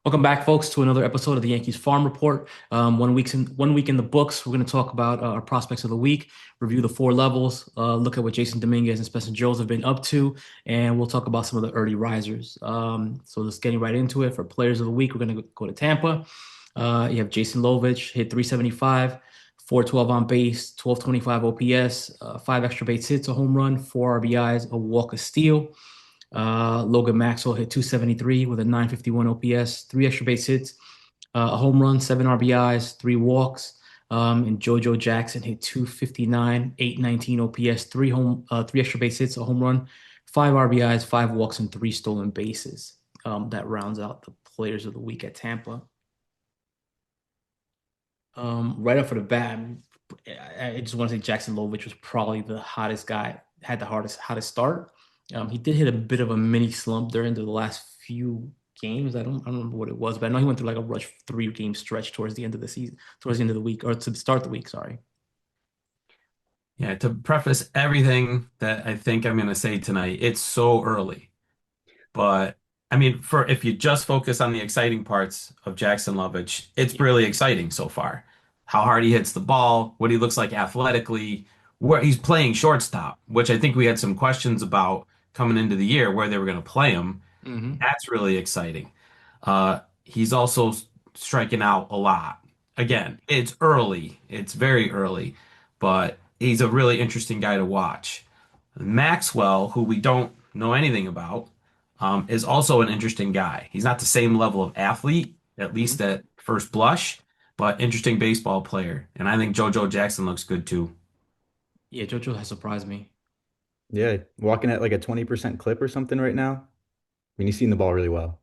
Welcome back, folks, to another episode of the Yankees Farm Report. 1 week in the books. We're going to talk about our prospects of the week, review the four levels, look at what Jasson Dominguez and Spencer Jones have been up to, and we'll talk about some of the early risers. So let's getting right into it. For players of the week, we're going to go to Tampa. You have Jason Lovich, hit 375, 412 on base, 1225 OPS, five extra base hits, a home run, four RBIs, a walk, a steal. Logan Maxwell hit 273 with a 951 OPS, three extra base hits, a home run, seven RBIs, three walks. And JoJo Jackson hit 259, 819 OPS, three extra base hits, a home run, five RBIs, five walks, and three stolen bases. That rounds out the players of the week at Tampa. Right off of the bat, I just want to say Jackson Lovich was probably the hottest guy, had the hottest start. He did hit a bit of a mini slump during the last few games. I don't remember what it was, but I know he went through like a rush 3 game stretch towards the end of the season, towards the end of the week, or to start the week, sorry. Yeah, to preface everything that I think I'm going to say tonight, it's so early. But I mean, for if you just focus on the exciting parts of Jackson Lovich, it's Yeah. really exciting so far. How hard he hits the ball, what he looks like athletically, where he's playing shortstop, which I think we had some questions about coming into the year where they were going to play him. Hmm. That's really exciting. He's also striking out a lot. Again, it's early. It's very early, but he's a really interesting guy to watch. Maxwell, who we don't know anything about, is also an interesting guy. He's not the same level of athlete, at least Hmm. at first blush, but interesting baseball player. And I think JoJo Jackson looks good too. Yeah, JoJo has surprised me. Yeah, walking at like a 20% clip or something right now. I mean, he's seen the ball really well.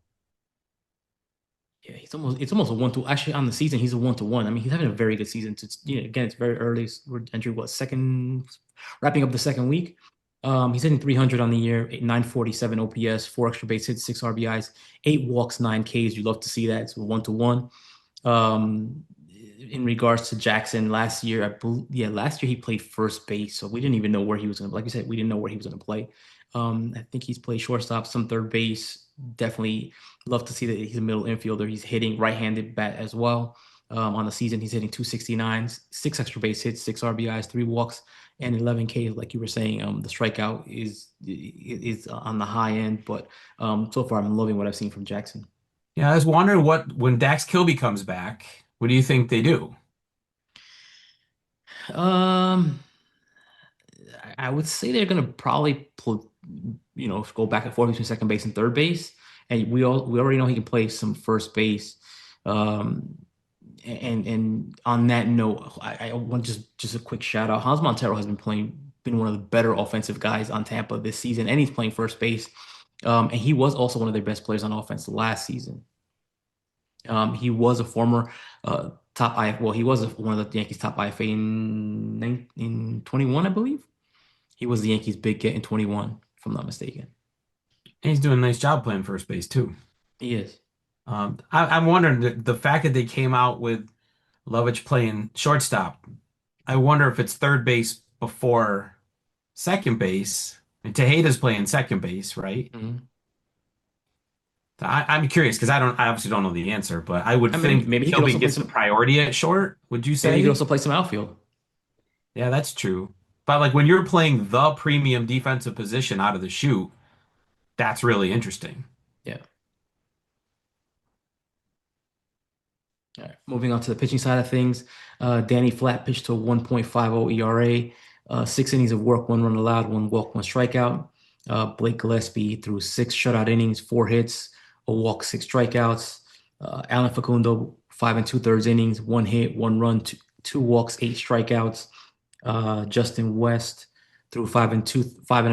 Yeah, it's almost a 1-2. Actually, on the season, he's a 1-1. I mean, he's having a very good season. Again, it's very early. We're entering what, second, wrapping up the second week. He's hitting 300 on the year, 947 OPS, four extra base hits, six RBIs, eight walks, nine Ks. You love to see that. It's 1-1. Um, in regards to Jackson, last year he played first base, so we didn't even know where he was going to. Like you said, we didn't know where he was going to play. I think he's played shortstop, some third base. Definitely love to see that he's a middle infielder. He's hitting right-handed bat as well. On the season, he's hitting 269, six extra base hits, six RBIs, three walks, and 11 Ks. Like you were saying, the strikeout is on the high end, but so far I'm loving what I've seen from Jackson. Yeah, I was wondering what when Dax Kilby comes back, what do you think they do? Um, I would say they're gonna probably go back and forth between second base and third base, and we already know he can play some first base. Um, and on that note, I want just a quick shout out. Hans Montero has been one of the better offensive guys on Tampa this season, and he's playing first base. And he was also one of their best players on offense last season. He was a former top I well, he was one of the Yankees top IFA in 21, I believe. He was the Yankees' big get in 21, if I'm not mistaken. And he's doing a nice job playing first base too. He is. I'm wondering the fact that they came out with Lovich playing shortstop. I wonder if it's third base before second base. And Tejeda's playing second base, right? Mhm. I'm curious because I obviously don't know the answer, but I would I mean, think maybe he could Kilby also play gets the some. priority at short. Would you Maybe he could say? also play some outfield. Yeah, that's true. But like when you're playing the premium defensive position out of the chute, that's really interesting. Yeah. All right. Moving on to the pitching side of things, Danny Flat pitched to a 1.50 ERA, 6 innings of work, one run allowed, one walk, one strikeout. Blake Gillespie threw six shutout innings, four hits, a walk, six strikeouts. Alan Facundo, 5 and 2/3 innings, one hit, one run, two walks, eight strikeouts. Justin West threw 5 and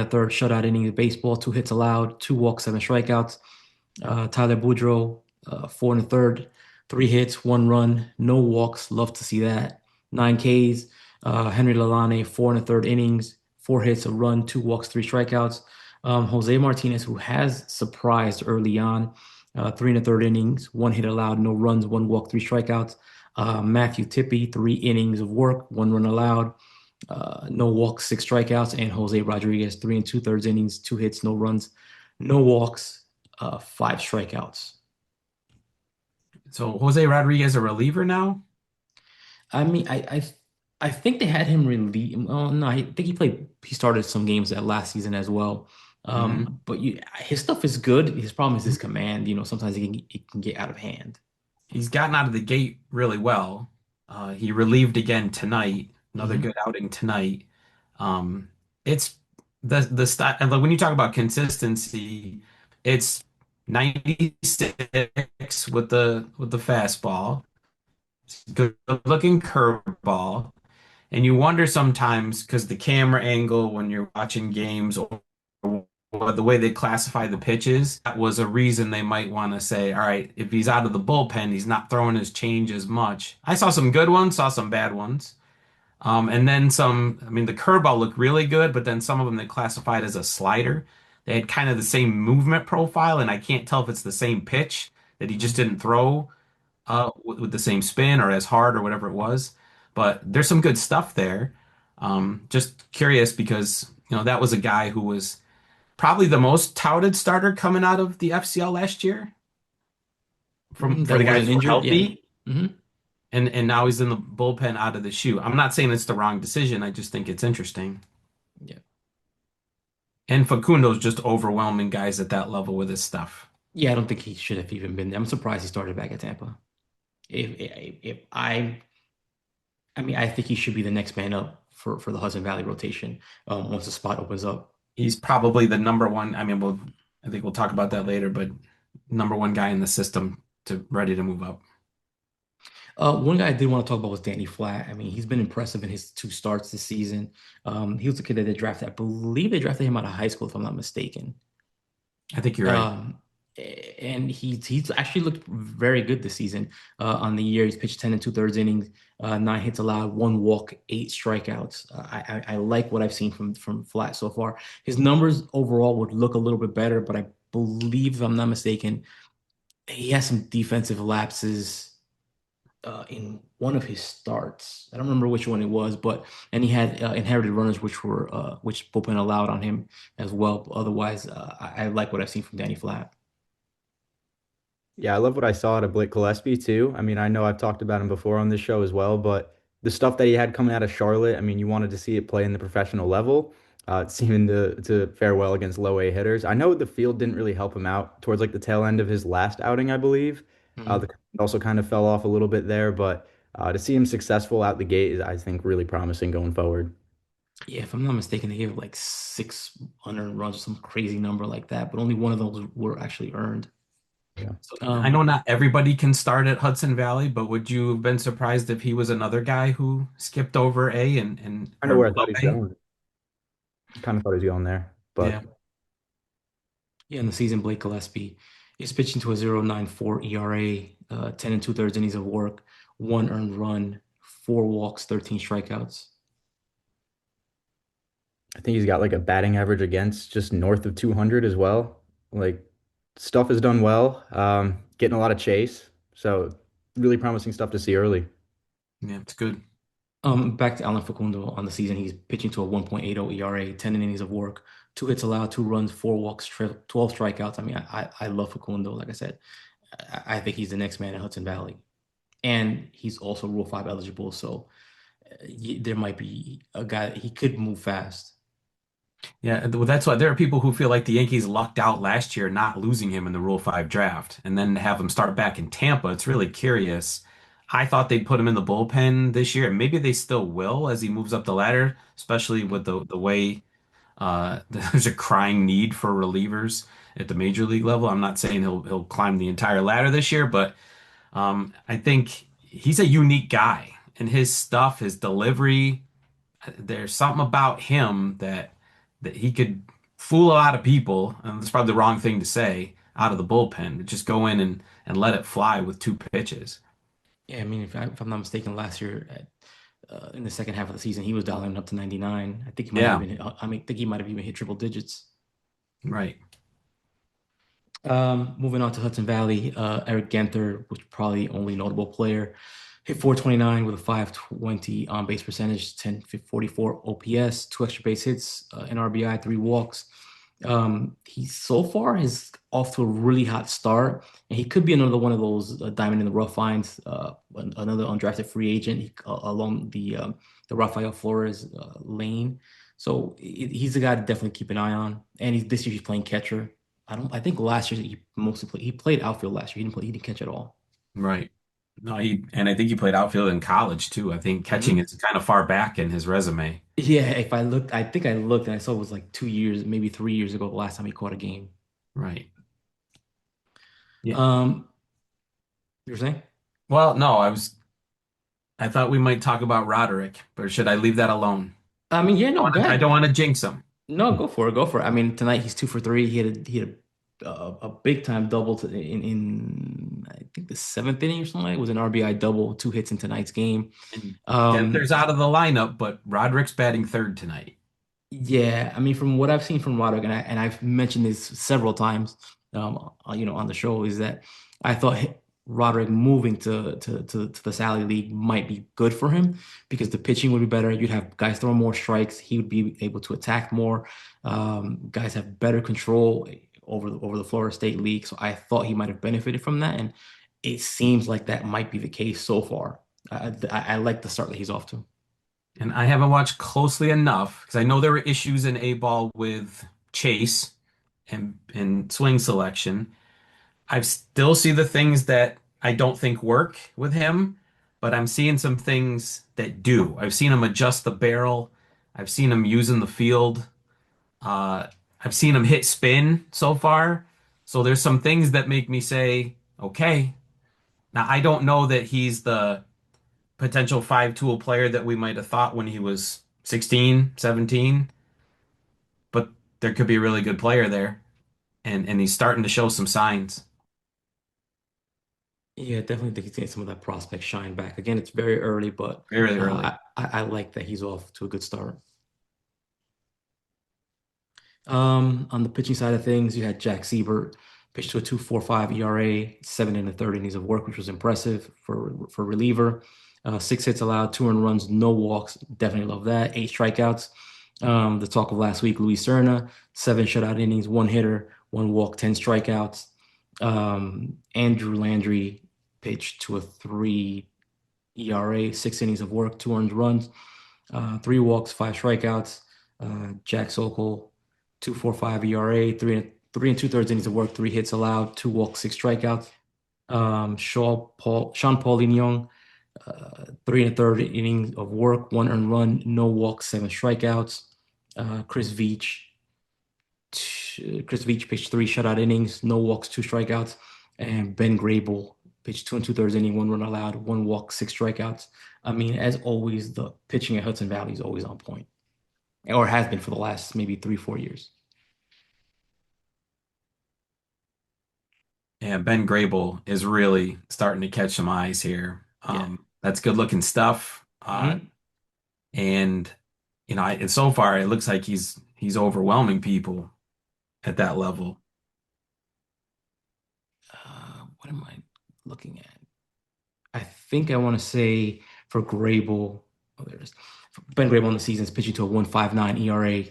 a third shutout innings of baseball, two hits allowed, two walks, seven strikeouts. Tyler Boudreau, 4 and a third, three hits, one run, no walks. Love to see that. Nine Ks. Henry Lalane, 4 and a third innings, four hits, a run, two walks, three strikeouts. Jose Martinez, who has surprised early on, 3 and a third innings, one hit allowed, no runs, one walk, three strikeouts. Matthew Tippy, 3 innings of work, one run allowed, no walks, six strikeouts. And Jose Rodriguez, 3 and 2/3 innings, two hits, no runs, no walks, five strikeouts. So Jose Rodriguez a reliever now? I mean, I think they had him relieve. Oh no, I think he started some games that last season as well. Hmm. But his stuff is good. His problem is his command. Sometimes it can get out of hand. He's gotten out of the gate really well. He relieved again tonight. Another Hmm. good outing tonight. Um, it's the style. And like when you talk about consistency, it's 96 with the fastball, good looking curveball, and you wonder sometimes because the camera angle when you're watching games or the way they classify the pitches, that was a reason they might want to say, all right, if he's out of the bullpen, he's not throwing his change as much. I saw some good ones, saw some bad ones. And then some, I mean, the curveball looked really good, but then some of them they classified as a slider. They had kind of the same movement profile, and I can't tell if it's the same pitch that he just didn't throw with the same spin or as hard or whatever it was. But there's some good stuff there. Just curious because, that was a guy who was probably the most touted starter coming out of the FCL last year for That the guys wasn't who were injured. Yeah. healthy. Hmm. And now he's in the bullpen out of the shoe. I'm not saying it's the wrong decision. I just think it's interesting. Yeah. And Facundo's just overwhelming guys at that level with his stuff. Yeah. I don't think he should have even been there. I'm surprised he started back at Tampa. If I mean, I think he should be the next man up for the Hudson Valley rotation once the spot opens up. He's probably the number one. I mean, I think we'll talk about that later, but number one guy in the system to ready to move up. One guy I did want to talk about was Danny Flatt. I mean, he's been impressive in his two starts this season. He was a kid that they drafted. I believe they drafted him out of high school, if I'm not mistaken. I think you're right. Um, and he's actually looked very good this season. On the year, he's pitched 10 and two-thirds innings, 9 hits allowed, 1 walk, 8 strikeouts. I like what I've seen from Flatt so far. His numbers overall would look a little bit better, but I believe, if I'm not mistaken, he has some defensive lapses in one of his starts. I don't remember which one it was, but and he had inherited runners which Bullpen allowed on him as well. But otherwise, I like what I've seen from Danny Flatt. Yeah, I love what I saw out of Blake Gillespie too. I mean, I know I've talked about him before on this show as well, but the stuff that he had coming out of Charlotte, I mean, you wanted to see it play in the professional level. It seemed to fare well against low A hitters. I know the field didn't really help him out towards like the tail end of his last outing, I believe. Mhm. The command also kind of fell off a little bit there, but to see him successful out the gate is, I think, really promising going forward. Yeah, if I'm not mistaken, they gave like 600 runs or some crazy number like that, but only one of those were actually earned. Yeah. So I Um, know not everybody can start at Hudson Valley, but would you have been surprised if he was another guy who skipped over A and Kind of or where I thought low he's A? going. Kind of thought he was going there, Yeah. but yeah, in the season, Blake Gillespie is pitching to a 0.94 ERA, 10 and two-thirds innings of work, 1 earned run, 4 walks, 13 strikeouts. I think he's got like a batting average against just north of 200 as well. Like stuff is done well. Getting a lot of chase. So really promising stuff to see early. Yeah, it's good. Back to Alan Facundo on the season, he's pitching to a 1.80 ERA, 10 innings of work, 2 hits allowed, 2 runs, 4 walks, 12 strikeouts. I mean, I love Facundo. Like I said, I think he's the next man in Hudson Valley, and he's also Rule 5 eligible. So there might be a guy he could move fast. Yeah, well, that's why there are people who feel like the Yankees lucked out last year not losing him in the Rule 5 draft and then have him start back in Tampa. It's really curious. I thought they'd put him in the bullpen this year, and maybe they still will as he moves up the ladder, especially with the way there's a crying need for relievers at the major league level. I'm not saying he'll climb the entire ladder this year, but I think he's a unique guy, and his stuff, his delivery, there's something about him that he could fool a lot of people, and that's probably the wrong thing to say out of the bullpen, but just go in and let it fly with 2 pitches. Yeah, I mean, if I'm not mistaken, last year in the second half of the season, he was dialing up to 99. I think he might have Yeah, even hit, I mean, I think he might have even hit triple digits. right. Moving on to Hudson Valley, Eric Ganther was probably the only notable player. Hit 429 with a 520 on base percentage, 1044 OPS, 2 extra base hits, an RBI, 3 walks. He so far is off to a really hot start, and he could be another one of those diamond in the rough finds, another undrafted free agent along the Rafael Flores lane. So he's a guy to definitely keep an eye on. And this year he's playing catcher. I think last year he mostly played. He played outfield last year. He didn't play. He didn't catch at all. Right. No, and I think he played outfield in college too. I think catching Mhm. is kind of far back in his resume. Yeah, if I looked, I think I looked and I saw it was like 2 years, maybe 3 years ago, the last time he caught a game. Right. Yeah. Um, you were saying? Well, no, I thought we might talk about Roderick, but should I leave that alone? I mean, yeah, no, go I ahead. don't want to jinx him. No, go for it. Go for it. I mean, tonight he's 2 for 3. He had a big time double in I think the seventh inning or something. It was an RBI double, 2 hits in tonight's game. And Um, Genther's out of the lineup, but Roderick's batting third tonight. yeah, I mean, from what I've seen from Roderick, and I've mentioned this several times, on the show, is that I thought Roderick moving to the Sally League might be good for him because the pitching would be better. You'd have guys throwing more strikes. He would be able to attack more. Guys have better control over the Florida State League. So I thought he might have benefited from that, and it seems like that might be the case so far. I like the start that he's off to. And I haven't watched closely enough because I know there were issues in A ball with Chase and swing selection. I still see the things that I don't think work with him, but I'm seeing some things that do. I've seen him adjust the barrel. I've seen him using the field. Uh, I've seen him hit spin so far. So there's some things that make me say, okay. Now I don't know that he's the potential five-tool player that we might have thought when he was 16, 17, but there could be a really good player there. And he's starting to show some signs Yeah, definitely think he's getting some of that prospect shine back. Again, it's very early, but very early. I like that he's off to a good start. On the pitching side of things, you had Jack Siebert pitched to a 2.45 ERA, 7 in the third innings of work, which was impressive for reliever. 6 hits allowed, 2 earned runs, no walks. Definitely love that. 8 strikeouts. The talk of last week, Luis Serna, 7 shutout innings, 1 hitter, 1 walk, 10 strikeouts. Andrew Landry pitched to a 3 ERA, 6 innings of work, 2 earned runs, 3 walks, 5 strikeouts. Jack Sokol, 2.45 ERA, three and 2/3 innings of work, 3 hits allowed, 2 walks, 6 strikeouts. Sean Paul Young, 3 and a third innings of work, 1 earned run, no walks, 7 strikeouts. Uh, Chris Veach, Chris Veach pitched 3 shutout innings, no walks, 2 strikeouts. And Ben Grable pitched 2 and 2/3 innings, 1 run allowed, 1 walk, 6 strikeouts. I mean, as always, the pitching at Hudson Valley is always on point, or has been for the last maybe 3, 4 years. Yeah, Ben Grable is really starting to catch some eyes here. Yeah. That's good looking stuff. Mhm. And and so far it looks like he's overwhelming people at that level. What am I looking at? I think I want to say for Grable, oh, there it is. Ben Grable on the season is pitching to a 1.59 ERA,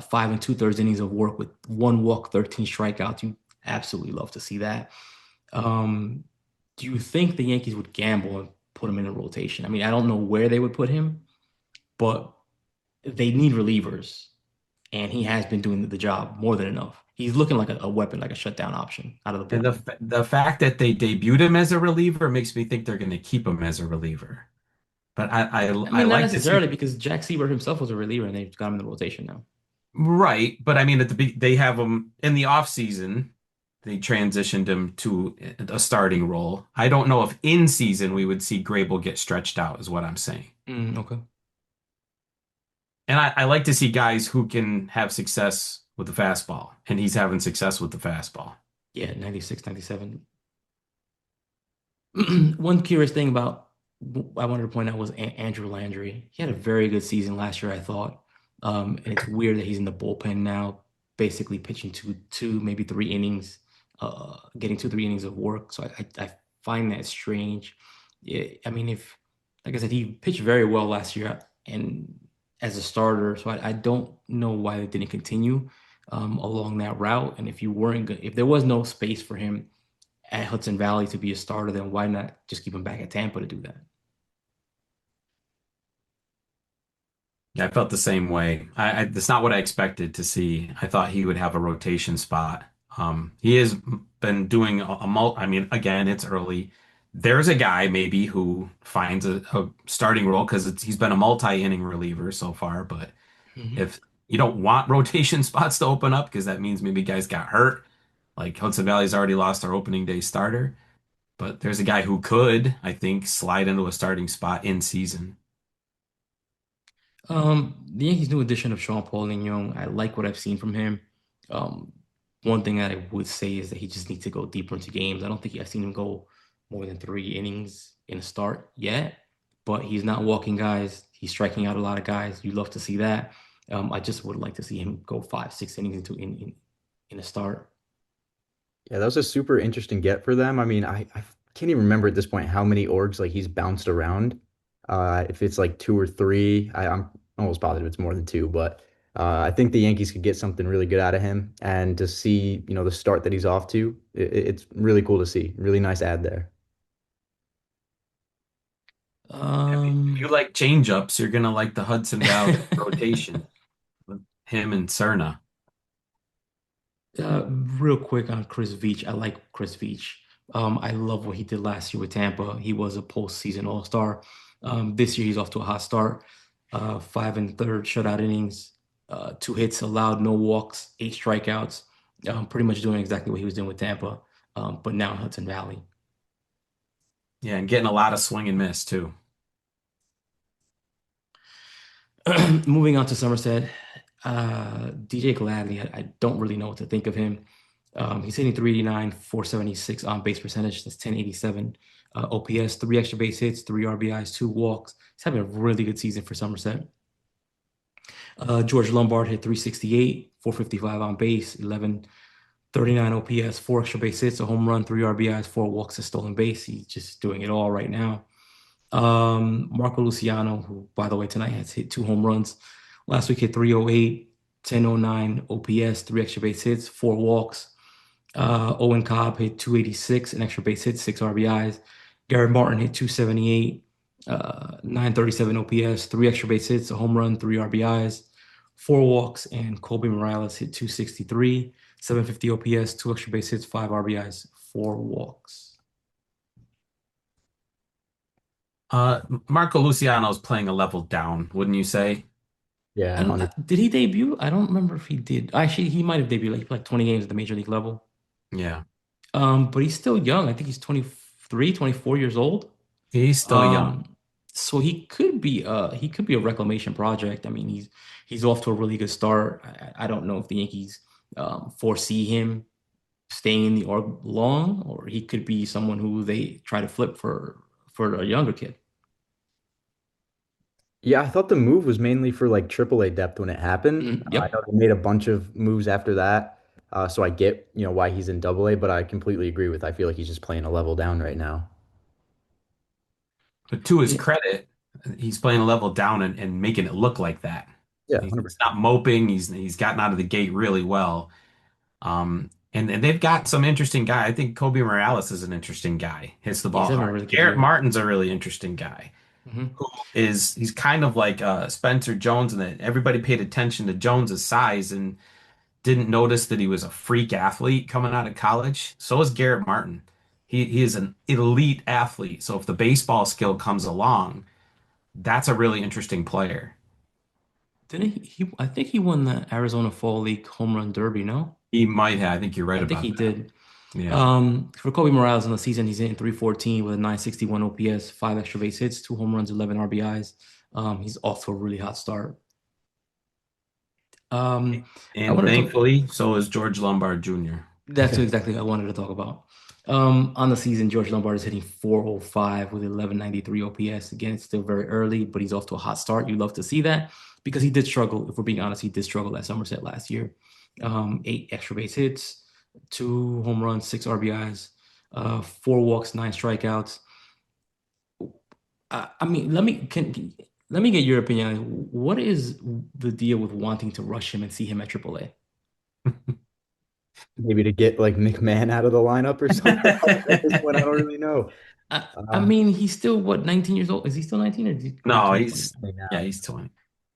5 and 2/3 innings of work with 1 walk, 13 strikeouts. You absolutely love to see that. Um, do you think the Yankees would gamble and put him in a rotation? I mean, I don't know where they would put him, but they need relievers, and he has been doing the job more than enough. He's looking like a weapon, like a shutdown option out of the And bullpen. the fact that they debuted him as a reliever makes me think they're going to keep him as a reliever. But I I mean, not like to see necessarily because Jack Seaver himself was a reliever, and they've got him in the rotation now. right, but I mean they have him in the off season. They transitioned him to a starting role. I don't know if in season we would see Grable get stretched out, is what I'm saying. Okay. And I like to see guys who can have success with the fastball, and he's having success with the fastball. Yeah, 96, 97. One curious thing about I wanted to point out was Andrew Landry. He had a very good season last year, I thought. And it's weird that he's in the bullpen now, basically pitching maybe 3 innings, getting 2, 3 innings of work. So I find that strange. Yeah, I mean, like I said, he pitched very well last year and as a starter. So I don't know why they didn't continue. along that route. And if you weren't, if there was no space for him at Hudson Valley to be a starter, then why not just keep him back at Tampa to do that? Yeah, I felt the same way. That's not what I expected to see. I thought he would have a rotation spot. He has been doing I mean, again, it's early. There's a guy maybe who finds a starting role because he's been a multi-inning reliever so far. But Mhm. if you don't want rotation spots to open up because that means maybe guys got hurt, like Hudson Valley's already lost their opening day starter. But there's a guy who could, I think, slide into a starting spot in season. The Yankees' new addition of Sean Paul and Young, I like what I've seen from him. Um, One thing that I would say is that he just needs to go deeper into games. I don't think I've seen him go more than 3 innings in a start yet, but he's not walking guys. He's striking out a lot of guys. You love to see that. I just would like to see him go 5, 6 innings in a start. Yeah, that was a super interesting get for them. I mean, I can't even remember at this point how many orgs like he's bounced around. If it's like two or three, I'm almost positive it's more than two, but I think the Yankees could get something really good out of him. And to see, the start that he's off to, it's really cool to see. Really nice ad there. If you Um, like changeups, you're gonna like the Hudson Valley rotation with him and Serna. Real quick on Chris Veach. I like Chris Veach. I love what he did last year with Tampa. He was a postseason All-Star. This year he's off to a hot start. 5 1/3 shutout innings, 2 hits allowed, no walks, 8 strikeouts. Pretty much doing exactly what he was doing with Tampa, but now in Hudson Valley. Yeah, and getting a lot of swing and miss too. Moving on to Somerset, DJ Gladney, I don't really know what to think of him. He's hitting 389, 476 on base percentage. That's 1087 OPS, 3 extra base hits, 3 RBIs, 2 walks. He's having a really good season for Somerset. George Lombard hit 368, 455 on base, 1139 OPS, 4 extra base hits, a home run, 3 RBIs, 4 walks, a stolen base. He's just doing it all right now. Marco Luciano, who, by the way, tonight has hit 2 home runs. Last week hit 308, 1009 OPS, 3 extra base hits, 4 walks. Owen Cobb hit 286, an extra base hit, 6 RBIs. Garrett Martin hit 278, 937 OPS, 3 extra base hits, a home run, 3 RBIs, 4 walks. And Colby Morales hit 263, 750 OPS, 2 extra base hits, 5 RBIs, 4 walks. Marco Luciano's playing a level down, wouldn't you say? Yeah, 100. Did he debut? I don't remember if he did. Actually, he might have debuted. Like, he played 20 games at the major league level. Yeah, But he's still young. I think he's 23, 24 years old. he's still young. Um, so he could be a reclamation project. I mean, he's off to a really good start. I don't know if the Yankees foresee him staying in the org long, or he could be someone who they try to flip for a younger kid. Yeah, I thought the move was mainly for like AAA depth when it happened. I know Yep. they made a bunch of moves after that. So I get, why he's in Double A, but I completely agree with I feel like he's just playing a level down right now. But to his Yeah. credit, he's playing a level down and making it look like that. Yeah, He's 100%. not moping. He's gotten out of the gate really well. And they've got some interesting guy. I think Kobe Morales is an interesting guy. Hits the He's ball having a hard. really good Garrett year. Martin's a really interesting guy. Hmm. He's kind of like Spencer Jones, and that everybody paid attention to Jones's size and didn't notice that he was a freak athlete coming out of college. So is Garrett Martin. He is an elite athlete. So if the baseball skill comes along, that's a really interesting player. Didn't he? I think he won the Arizona Fall League Home Run Derby. No, He might have. I think you're right I think about he that. did. Yeah. For Kobe Morales in the season, he's hitting 314 with a 961 OPS, 5 extra base hits, 2 home runs, 11 RBIs. He's off to a really hot start. Um, I And wanted to talk. thankfully, so is George Lombard Jr. That's exactly what I wanted to talk about. On the season, George Lombard is hitting 405 with 1193 OPS. Again, it's still very early, but he's off to a hot start. You love to see that because he did struggle. If we're being honest, he did struggle at Somerset last year. 8 extra base hits, 2 home runs, 6 RBIs, 4 walks, 9 strikeouts. I mean, let me get your opinion. What is the deal with wanting to rush him and see him at AAA? maybe to get like McMahon out of the lineup or something. At this point, I don't really know. I mean, he's still what, 19 years old? Is he still 19 or did he go No, turn 20? yeah, Now. he's 20.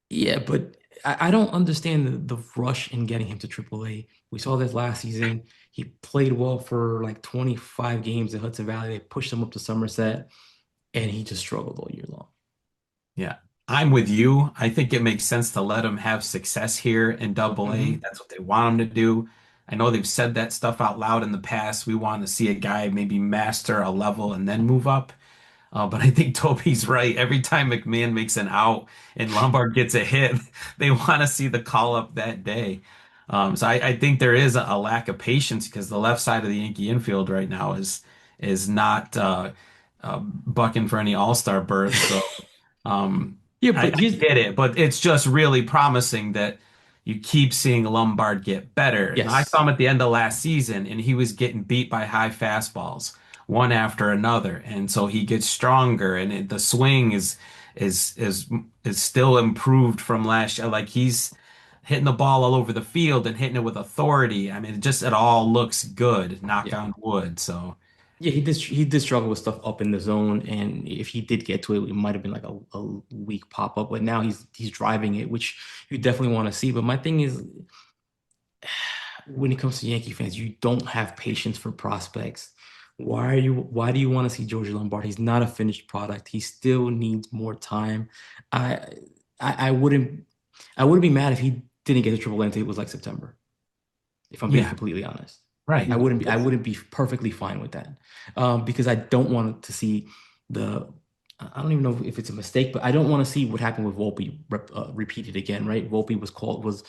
Yeah, but I don't understand the rush in getting him to AAA. We saw this last season. He played well for like 25 games in Hudson Valley. They pushed him up to Somerset, and he just struggled all year long. Yeah, I'm with you. I think it makes sense to let him have success here in Double A. Hmm. That's what they want him to do. I know they've said that stuff out loud in the past. We want to see a guy maybe master a level and then move up. But I think Toby's right. Every time McMahon makes an out and Lombard gets a hit, they want to see the call up that day. So I think there is a lack of patience because the left side of the Yankee infield right now is not bucking for any all-star berth. So um, Yeah, I but here's get it, but it's just really promising that you keep seeing Lombard get better. Now, I saw yes. him at the end of last season, and he was getting beat by high fastballs one after another, and so he gets stronger, and the swing is is is still improved from last year. Like he's hitting the ball all over the field and hitting it with authority. I mean, it all looks good. Knock Yeah. on wood. So Yeah, he did struggle with stuff up in the zone, and if he did get to it, it might have been like a weak pop up. But now he's driving it, which you definitely want to see. But my thing is, when it comes to Yankee fans, you don't have patience for prospects. Why do you want to see George Lombard? He's not a finished product. He still needs more time. I I wouldn't be mad if he didn't get to Triple A until it was like September, if I'm being yeah, completely honest. right. I wouldn't be perfectly fine with that. Because I don't want to see the I don't even know if it's a mistake, but I don't want to see what happened with Volpe repeated again, right? Volpe was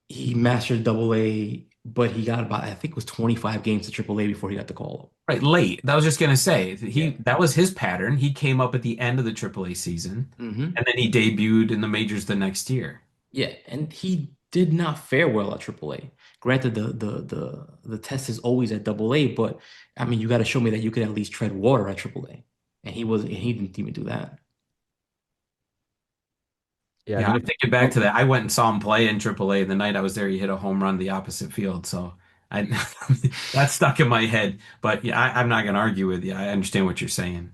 he mastered Double A, but he got about, I think it was 25 games to Triple A before he got the call. Right, late. That was just gonna say Yeah. that was his pattern. He came up at the end of the AAA season, Hmm. and then he debuted in the majors the next year. Yeah, and he did not fare well at Triple A. Granted, the test is always at Double A, but I mean, you got to show me that you could at least tread water at Triple A, and he didn't even do that. Yeah, I Yeah, mean, I'm thinking back to that. I went and saw him play in AAA. The night I was there, he hit a home run the opposite field. So I that stuck in my head. But yeah, I'm not gonna argue with you. I understand what you're saying.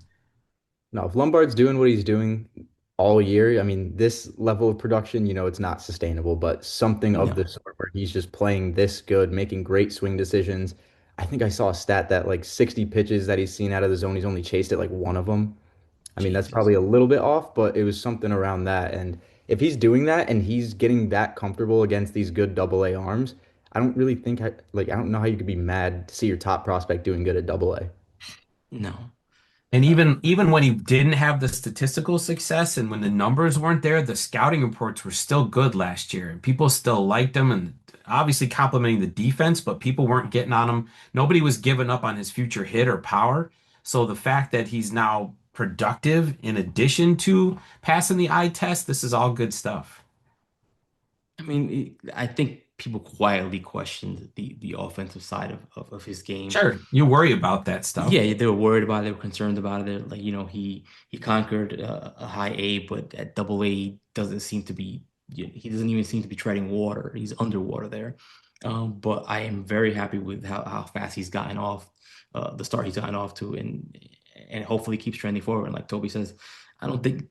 no, if Lombard's doing what he's doing all year, I mean, this level of production, it's not sustainable, but something of No, the sort where he's just playing this good, making great swing decisions. I think I saw a stat that like 60 pitches that he's seen out of the zone, he's only chased at like one of them. I mean, that's Jesus. probably a little bit off, but it was something around that. And if he's doing that and he's getting that comfortable against these good double A arms, I don't really think I don't know how you could be mad to see your top prospect doing good at double A. No. And Uh, even when he didn't have the statistical success and when the numbers weren't there, the scouting reports were still good last year. And people still liked him and obviously complimenting the defense, but people weren't getting on him. Nobody was giving up on his future hit or power. So the fact that he's now productive in addition to passing the eye test, this is all good stuff. I mean, I think people quietly questioned the offensive side of his game. Sure, you worry about that stuff. Yeah, they were worried about it. They were concerned about it. They're like, he conquered a high A, but at Double A, he doesn't seem to be. He doesn't even seem to be treading water. He's underwater there. But I am very happy with how fast he's gotten off, the start he's gotten off to, and hopefully keeps trending forward. And like Toby says, I don't think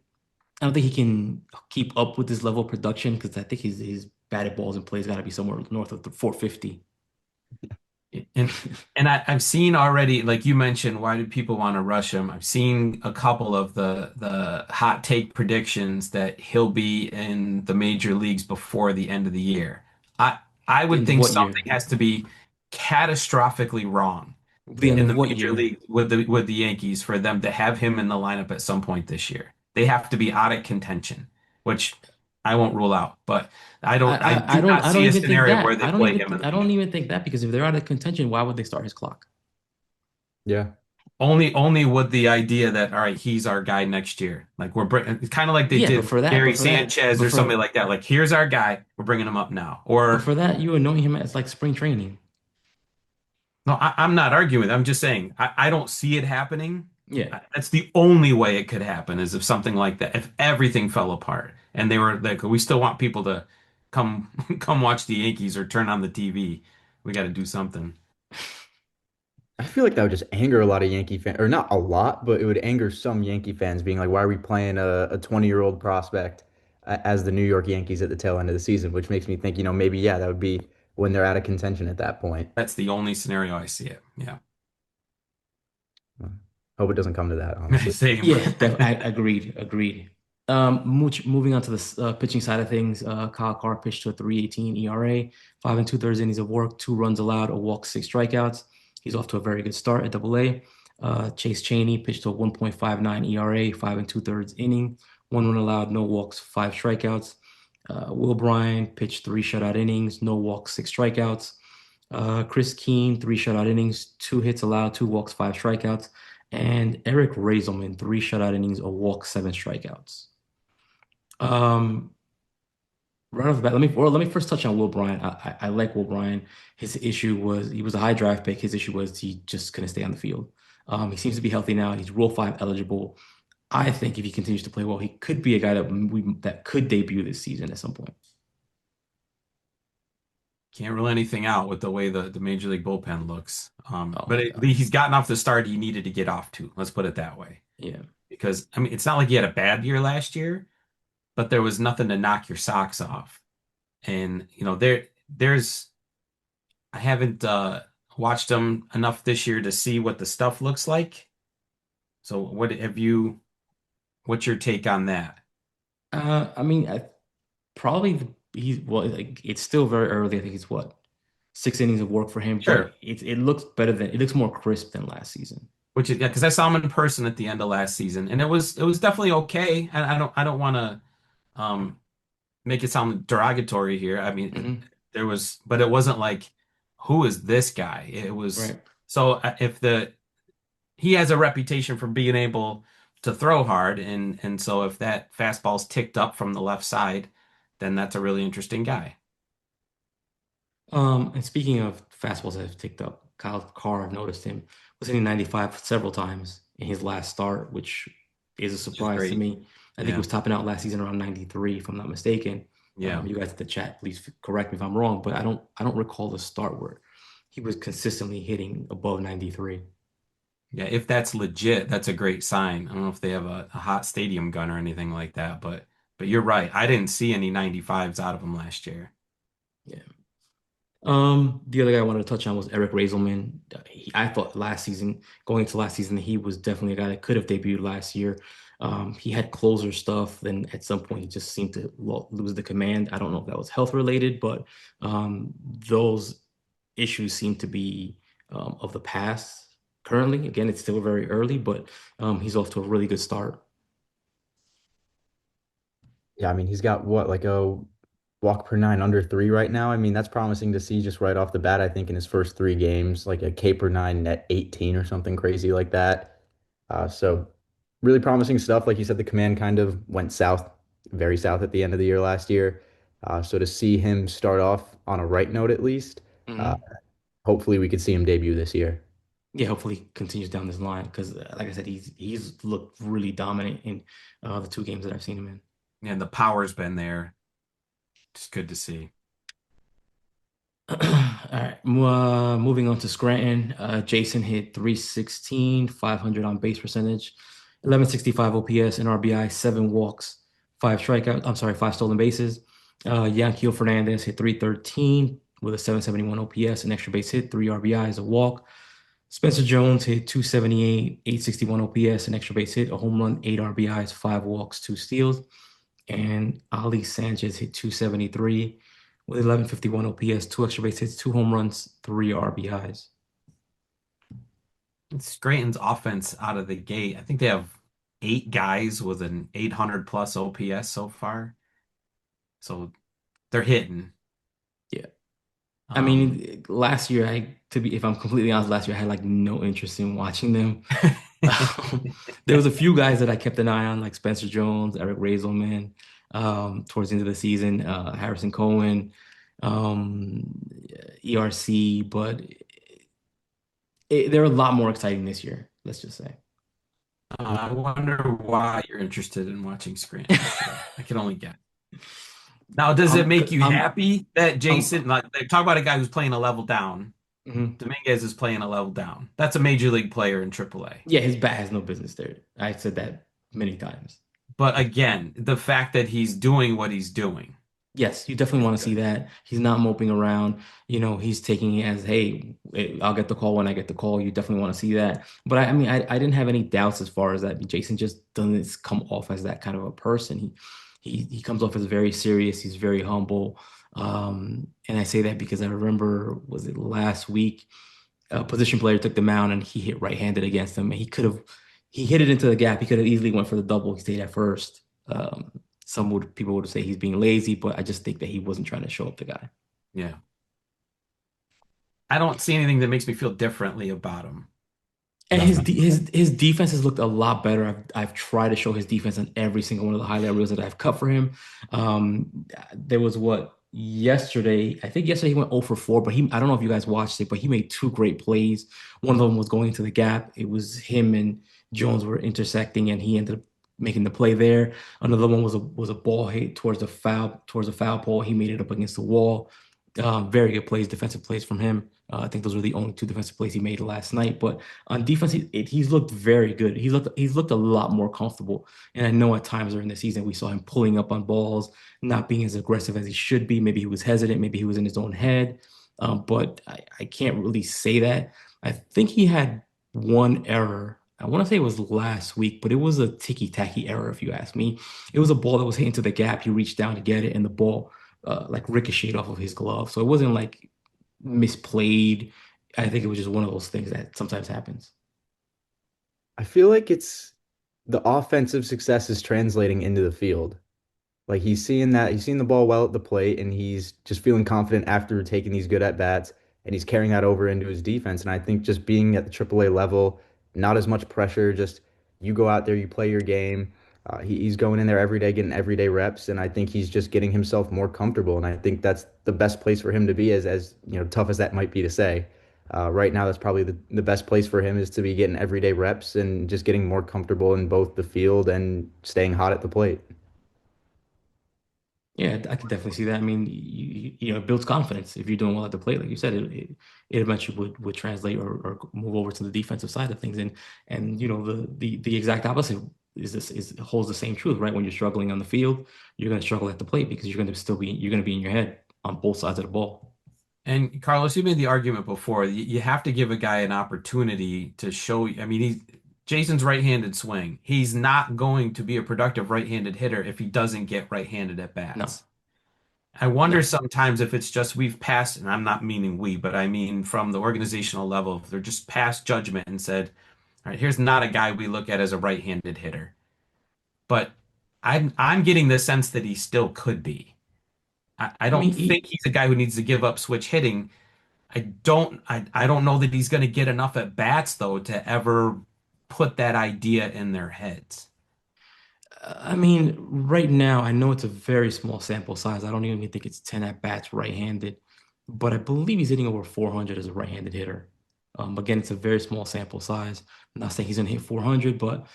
I don't think he can keep up with this level of production because I think his batted balls in play has got to be somewhere north of the 450. And I've seen already, like you mentioned, why do people want to rush him? I've seen a couple of the hot take predictions that he'll be in the major leagues before the end of the year. I I would In think what year? something has to be catastrophically wrong The end in of the what major year? league with the Yankees for them to have him in the lineup at some point this year. They have to be out of contention, which I won't rule out, but I do not I don't see a even think scenario where that. they play him in the I don't major. even think that because if they're out of contention, why would they start his clock? Yeah. Only with the idea that all right, he's our guy next year. Like we're it's kind of like they Yeah, did with Gary Sanchez or somebody like that. Like here's our guy, we're bringing him up now. but Or for that, you anoint him as like spring training. no, I'm not arguing with. I'm just saying I don't see it happening. Yeah. That's the only way it could happen is if something like that, if everything fell apart and they were like, we still want people to come come watch the Yankees or turn on the TV. We got to do something. I feel like that would just anger a lot of Yankee fans, or not a lot, but it would anger some Yankee fans being like, why are we playing a 20-year-old prospect as the New York Yankees at the tail end of the season? Which makes me think, maybe, yeah, that would be when they're out of contention at that point. That's the only scenario I see it. Yeah. Hope it doesn't come to that, honestly. Same. Yeah, agreed, agreed. Moving on to the pitching side of things, Kyle Carr pitched to a 3.18 ERA, 5 2/3 innings of work, 2 runs allowed, a walk, 6 strikeouts. He's off to a very good start at Double A. Chase Chaney pitched to a 1.59 ERA, 5 2/3 inning, 1 run allowed, no walks, 5 strikeouts. Will Bryan pitched 3 shutout innings, no walks, 6 strikeouts. Chris Keane, 3 shutout innings, 2 hits allowed, 2 walks, 5 strikeouts. And Eric Raiselman, 3 shutout innings, a walk, 7 strikeouts. Um, right off the bat, let me first touch on Will Bryan. I like Will Bryan. His issue was he was a high draft pick. His issue was he just couldn't stay on the field. He seems to be healthy now. He's Rule 5 eligible. I think if he continues to play well, he could be a guy that could debut this season at some point. Can't rule anything out with the way the Major League bullpen looks. Oh But my at God. least he's gotten off the start he needed to get off to. Let's put it that way. Yeah. Because I mean, it's not like he had a bad year last year, but there was nothing to knock your socks off. And there's I haven't watched him enough this year to see what the stuff looks like. So what's your take on that? I mean, probably he's well. Like, it's still very early. I think it's what 6 innings of work for him, Sure. but it looks more crisp than last season. Which is, yeah, because I saw him in person at the end of last season, and it was definitely okay. I don't want to um make it sound derogatory here. I mean, Hmm. but it wasn't like, who is this guy? It was Right. so if the he has a reputation for being able to throw hard, and so if that fastball's ticked up from the left side, then that's a really interesting guy. And speaking of fastballs that have ticked up, Kyle Carr, I've noticed him was hitting 95 several times in his last start, which is a Which is surprise to great. me. I think he Yeah. was topping out last season around 93, if I'm not mistaken. Yeah. You guys at the chat, please correct me if I'm wrong, but I don't recall the start where he was consistently hitting above 93. Yeah, if that's legit, that's a great sign. I don't know if they have a hot stadium gun or anything like that, but you're right. I didn't see any 95s out of him last year. Yeah. The other guy I wanted to touch on was Eric Raiselman. I thought going into last season, he was definitely a guy that could have debuted last year. He had closer stuff, then at some point he just seemed to lose the command. I don't know if that was health related, but those issues seem to be of the past currently. Again, it's still very early, but he's off to a really good start. Yeah, I mean, he's got what, like a walk per nine under three right now. I mean, that's promising to see just right off the bat, I think, in his first 3 games, like a K per nine net 18 or something crazy like that. So really promising stuff. Like you said, the command kind of went south, very south at the end of the year last year. So to see him start off on a right note at least, uh, Mhm. hopefully we could see him debut this year. Yeah, hopefully he continues down this line because, like I said, he's looked really dominant in the 2 games that I've seen him in. And the power's been there. Just good to see. All right. Moving on to Scranton. Jasson hit 316, 500 on base percentage, 1165 OPS, and RBI, 7 walks, 5 strikeouts. I'm sorry, 5 stolen bases. Yanquiel Fernandez hit 313 with a 771 OPS, an extra base hit, 3 RBIs, a walk. Spencer Jones hit 278, 861 OPS, an extra base hit, a home run, 8 RBIs, 5 walks, 2 steals. And Ali Sanchez hit 273 with 1151 OPS, 2 extra base hits, 2 home runs, 3 RBIs. Scranton's offense out of the gate. I think they have 8 guys with an 800 plus OPS so far. So they're hitting. Yeah. I Um, mean, last year, if I'm completely honest, last year I had like no interest in watching them. There was a few guys that I kept an eye on, like Spencer Jones, Eric Raiselman, towards the end of the season, Harrison Cohen, um, ERC, but they're a lot more exciting this year, let's just say. I wonder why you're interested in watching Scranton this year. I can only guess. Now, does it I'm, make you I'm, happy that I'm, Jasson, like talk about a guy who's playing a level down? mhm. Dominguez is playing a level down. That's a major league player in AAA. Yeah, his bat has no business there. I said that many times. But again, the fact that he's doing what he's doing Yes, you definitely is want to see good. that. He's not moping around. He's taking it as, hey, I'll get the call when I get the call. You definitely want to see that. But I mean, I didn't have any doubts as far as that. Jasson just doesn't come off as that kind of a person. He comes off as very serious. He's very humble. And I say that because I remember, was it last week? A position player took the mound and he hit right-handed against him. And he hit it into the gap. He could have easily went for the double. He stayed at first. People would say he's being lazy, but I just think that he wasn't trying to show up the guy. Yeah. I don't see anything that makes me feel differently about him. And his Nothing. de- his defense has looked a lot better. I've tried to show his defense on every single one of the highlight reels that I've cut for him. There was what yesterday. I think yesterday he went 0 for 4, but I don't know if you guys watched it, but he made two great plays. One of them was going into the gap. It was him and Jones were intersecting, and he ended up making the play there. Another one was a ball hit towards the foul pole. He made it up against the wall. Very good plays, defensive plays from him. I think those were the only two defensive plays he made last night. But on defense, he's looked very good. He's looked a lot more comfortable. And I know at times during the season we saw him pulling up on balls, not being as aggressive as he should be. Maybe he was hesitant. Maybe he was in his own head. But I can't really say that. I think he had one error. I want to say it was last week, but it was a ticky-tacky error, if you ask me. It was a ball that was hit into the gap. He reached down to get it, and the ball like ricocheted off of his glove. So it wasn't like misplayed. I think it was just one of those things that sometimes happens. I feel like it's the offensive success is translating into the field. Like he's seeing the ball well at the plate, and he's just feeling confident after taking these good at bats, and he's carrying that over into his defense. And I think just being at the AAA level, not as much pressure, just you go out there, you play your game. He's going in there every day, getting everyday reps, and I think he's just getting himself more comfortable. And I think that's the best place for him to be, as tough as that might be to say. Right now, that's probably the best place for him is to be getting everyday reps and just getting more comfortable in both the field and staying hot at the plate. Yeah, I can definitely see that. I mean, it builds confidence if you're doing well at the plate. Like you said, it eventually would translate or move over to the defensive side of things. And the exact opposite is holds the same truth, right? When you're struggling on the field, you're going to struggle at the plate because you're going to be in your head on both sides of the ball. And Carlos, you made the argument before. You have to give a guy an opportunity to show. I mean, Jason's right-handed swing. He's not going to be a productive right-handed hitter if he doesn't get right-handed at No, bats. I wonder no. sometimes if it's just we've passed, and I'm not meaning we, but I mean from the organizational level, if they're just past judgment and said, all right, here's not a guy we look at as a right-handed hitter. But I'm getting the sense that he still could be. I I mean, don't think he's a guy who needs to give up switch hitting. I don't know that he's going to get enough at bats though to ever put that idea in their heads. I mean, right now, I know it's a very small sample size. I don't even think it's 10 at bats right-handed, but I believe he's hitting over 400 as a right-handed hitter. Again, it's a very small sample size. I'm not saying he's going to hit 400, but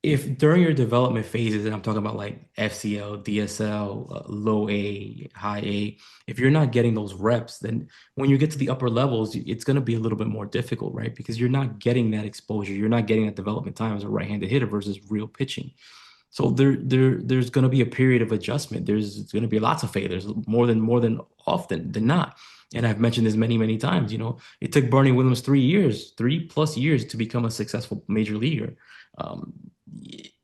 if during your development phases, and I'm talking about like FCL, DSL, low A, high A, if you're not getting those reps, then when you get to the upper levels, it's going to be a little bit more difficult, right? Because you're not getting that exposure. You're not getting that development time as a right-handed hitter versus real pitching. So there's going to be a period of adjustment. There's going to be lots of failures, more than often than not. And I've mentioned this many, many times. It took Bernie Williams 3 years, 3+ years to become a successful major leaguer. Um,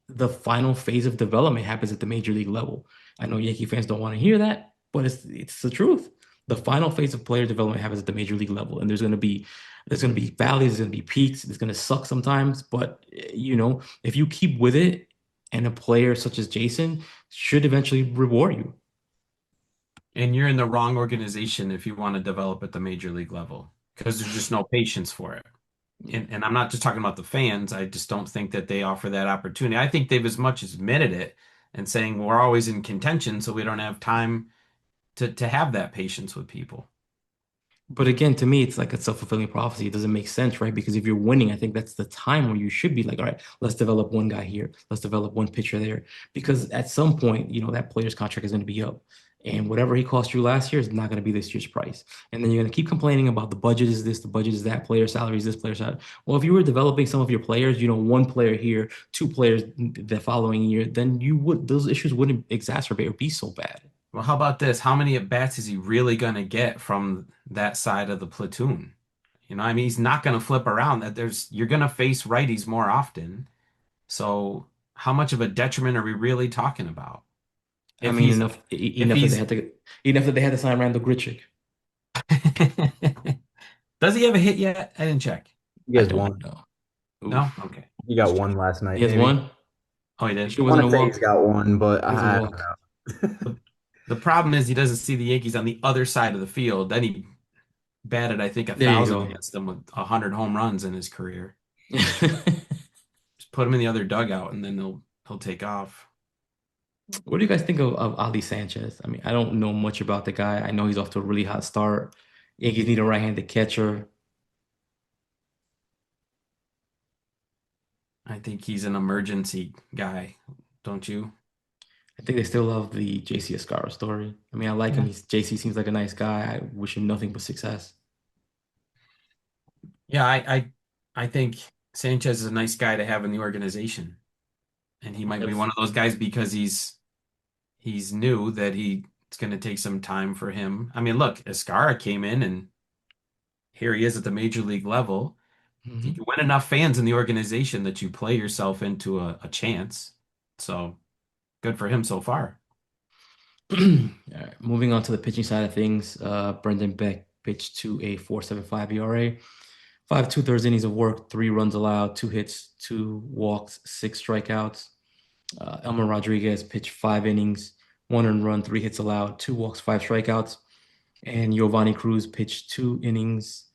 the final phase of development happens at the major league level. I know Yankee fans don't want to hear that, but it's the truth. The final phase of player development happens at the major league level, and there's gonna be valleys, there's gonna be peaks, it's gonna suck sometimes, but if you keep with it, and a player such as Jasson should eventually reward you. And you're in the wrong organization if you want to develop at the major league level because there's just no patience for it. And I'm not just talking about the fans. I just don't think that they offer that opportunity. I think they've as much as admitted it and saying we're always in contention, so we don't have time to have that patience with people. But again, to me, it's like a self-fulfilling prophecy. It doesn't make sense, right? Because if you're winning, I think that's the time where you should be like, all right, let's develop one guy here. Let's develop one pitcher there. Because at some point, that player's contract is going to be up. And whatever he cost you last year is not going to be this year's price. And then you're going to keep complaining about the budget is this, the budget is that, player salary is this, player salary. Well, if you were developing some of your players, one player here, two players the following year, then those issues wouldn't exacerbate or be so bad. Well, how about this? How many at bats is he really going to get from that side of the platoon? I mean, he's not going to flip around. You're going to face righties more often. So, how much of a detriment are we really talking about? I If mean, he's enough if enough that they he's had to enough that they had to sign Randall Grichuk. Does he have a hit yet? I didn't check. He I has don't one. know. No? Oof. Okay. He got one last night, He has maybe. one. Oh, he You did. sure it I wasn't want a to say he's walk? got one, but It was a I don't walk. know. The problem is he doesn't see the Yankees on the other side of the field. Then he batted, I think, a There you thousand go. against them with 100 home runs in his career. Just put him in the other dugout, and then he'll take off. What do you guys think of Ali Sanchez? I mean, I don't know much about the guy. I know he's off to a really hot start. Yankees need a right-handed catcher. I think he's an emergency guy, don't you? I think they still love the JC Escarra story. I mean, I like him. Yeah. JC seems like a nice guy. I wish him nothing but success. Yeah, I think Sanchez is a nice guy to have in the organization, and he might be one of those guys because he's new that it's going to take some time for him. I mean, look, Escarra came in and here he is at the major league level. If you Mhm. can win enough fans in the organization that you play yourself into a chance. So good for him so far. All right, moving on to the pitching side of things, Brendan Beck pitched to a 4.75 ERA, 5 2/3 innings of work, 3 runs allowed, 2 hits, 2 walks, 6 strikeouts. Elmer Rodriguez pitched 5 innings, 1 earned run, 3 hits allowed, 2 walks, 5 strikeouts. And Giovanni Cruz pitched 2 innings,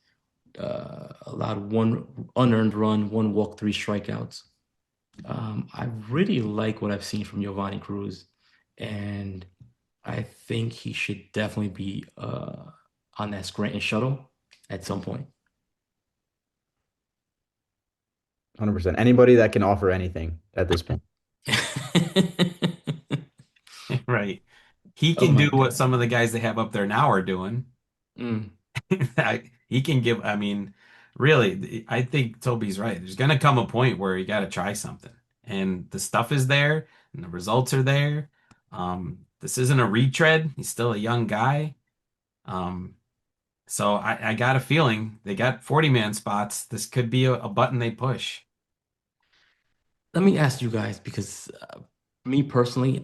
allowed 1 unearned run, 1 walk, 3 strikeouts. I really like what I've seen from Giovanni Cruz, and I think he should definitely be on that Scranton shuttle at some point. 100%. Anybody that can offer anything at this point. Right. He Oh can my do what God. some of the guys they have up there now are doing. Mm. He can give, I mean, really, I think Toby's right. There's going to come a point where you got to try something. And the stuff is there and the results are there. This isn't a retread. He's still a young guy. Um, so I got a feeling they got 40-man spots. This could be a button they push. Let me ask you guys because me personally,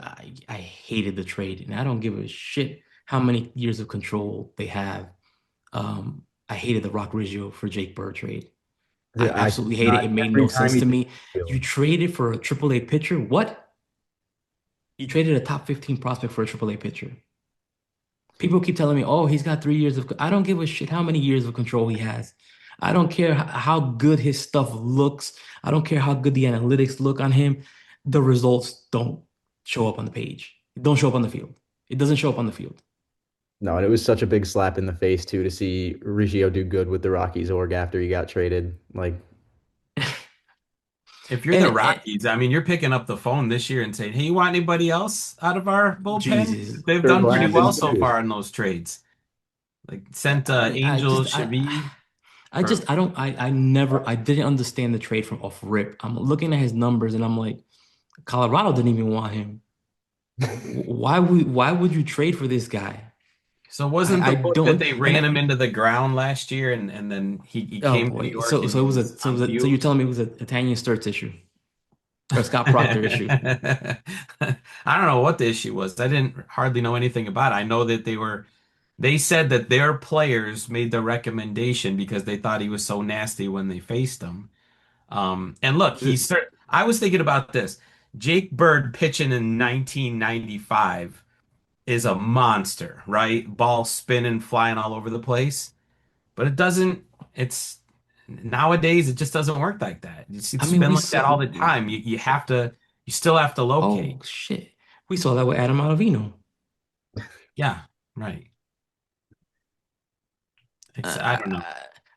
I hated the trade, and I don't give a shit how many years of control they have. I hated the Rock Riggio for Jake Bird trade. I I absolutely hate it. It made every no time sense he to takes me. the You field. traded for a AAA pitcher? What? You traded a top 15 prospect for a AAA pitcher. People keep telling me, oh, he's got 3 years of. I don't give a shit how many years of control he has. I don't care how good his stuff looks. I don't care how good the analytics look on him. The results don't show up on the page. It don't show up on the field. It doesn't show up on the field. No, and it was such a big slap in the face too to see Riggio do good with the Rockies org after he got traded. Like, If you're the And Rockies, I mean, you're picking up the phone this year and saying, "Hey, you want anybody else out of our bullpen?" Jesus. They've sure done pretty well Glasson so too. far in those trades. Like sent I mean, Angel Shavy for I don't, I didn't understand the trade from off rip. I'm looking at his numbers and I'm like, Colorado didn't even want him. Why would you trade for this guy? So wasn't I the book that don't, they and ran him into the ground last year and then he oh came to New boy. York and So he it was was on so you're view? telling me it was a Tanya Sturts issue or a Scott Proctor issue? I don't know what the issue was. I didn't hardly know anything about it. I know that they said that their players made the recommendation because they thought he was so nasty when they faced him. And look, I was thinking about this. Jake Bird pitching in 1995 is a monster, right? Ball spinning, flying all over the place. But it's nowadays, it just doesn't work like that. I It's mean, been we like that saw. all the time. You still have to locate. Oh shit, we saw that with Adam Ottavino. Yeah, right. I don't know.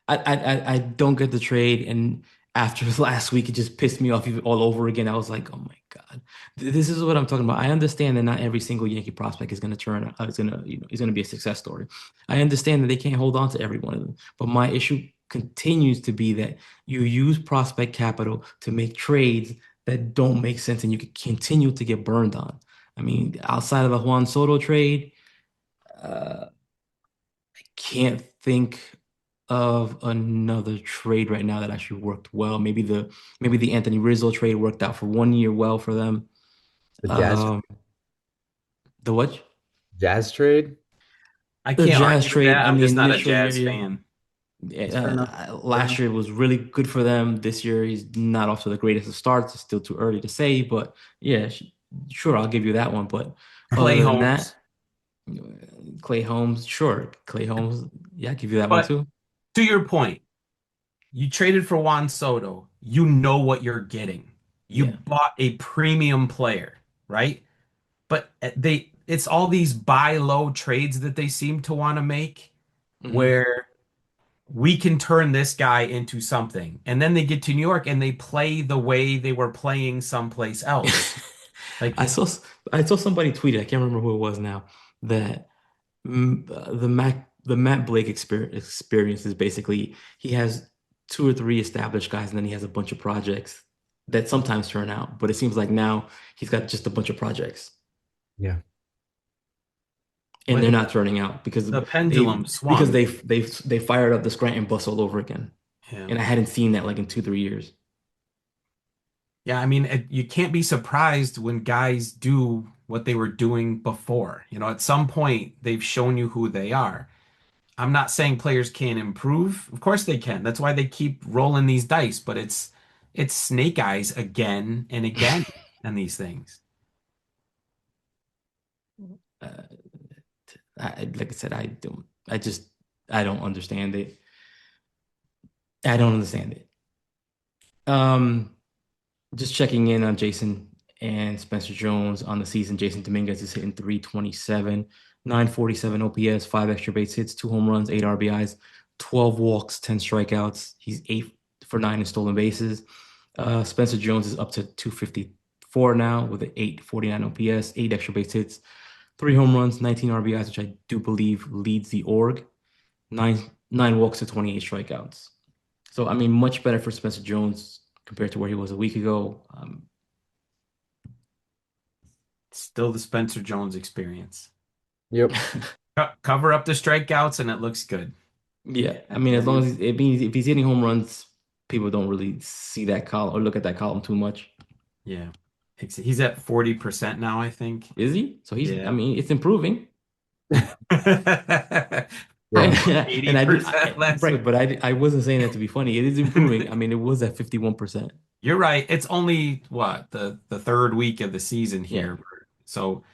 I don't get the trade, and after last week, it just pissed me off even all over again. I was like, oh my God, this is what I'm talking about. I understand that not every single Yankee prospect is going to turn, is going to be a success story. I understand that they can't hold on to every one of them, but my issue continues to be that you use prospect capital to make trades that don't make sense, and you can continue to get burned on. I mean, outside of the Juan Soto trade. Uh, can't think of another trade right now that actually worked well. Maybe the Anthony Rizzo trade worked out for 1 year well for them. The Um, the what? Jazz trade. I The can't Jazz argue with trade that. on I'm the just not a initial year, Jazz yeah. fan. That's fair enough. Fair Last enough. year was really good for them. This year he's not off to the greatest of starts. It's still too early to say, but yeah, sure, I'll give you that one. But other Clay than that, Holmes. Clay Holmes, sure, Clay Holmes, yeah, I'll give you that one But too. to your point, you traded for Juan Soto. You know what you're getting. You Yeah. bought a premium player, right? But it's all these buy low trades that they seem to want to make hmm where we can turn this guy into something. And then they get to New York and they play the way they were playing someplace else. I Like, saw I saw somebody tweet it. I can't remember who it was now. That the Matt Blake experience is basically he has two or three established guys, and then he has a bunch of projects that sometimes turn out. But it seems like now he's got just a bunch of projects, Yeah. and they're but not turning out the they pendulum because swung. they fired up the Scranton bus all over again, Yeah. and I hadn't seen that like in 2, 3 years. Yeah, I mean, you can't be surprised when guys do what they were doing before. At some point, they've shown you who they are. I'm not saying players can't improve. Of course they can. That's why they keep rolling these dice, but it's snake eyes again and again on these things. Uh, like I said, I don't understand it. I don't understand it. Um, just checking in on Jasson and Spencer Jones on the season. Jasson Domínguez is hitting 327, 947 OPS, five extra base hits, two home runs, eight RBIs, 12 walks, 10 strikeouts. He's 8 for 9 in stolen bases. Spencer Jones is up to 254 now with an 849 OPS, eight extra base hits, three home runs, 19 RBIs, which I do believe leads the org. Nine walks to 28 strikeouts. So I mean, much better for Spencer Jones compared to where he was a week ago. Still the Spencer Jones experience. Yep. Cover up the strikeouts and it looks good. Yeah, I mean, as long as it means if he's hitting home runs, people don't really see that column or look at that column too much. Yeah. He's at 40% now, I think. Is he? So I Yeah. mean, it's improving. And, Yeah. and From 80% last right, week. but I wasn't saying that to be funny. It is improving. I mean, it was at 51%. You're right. It's only what the third week of the season Yeah, here. So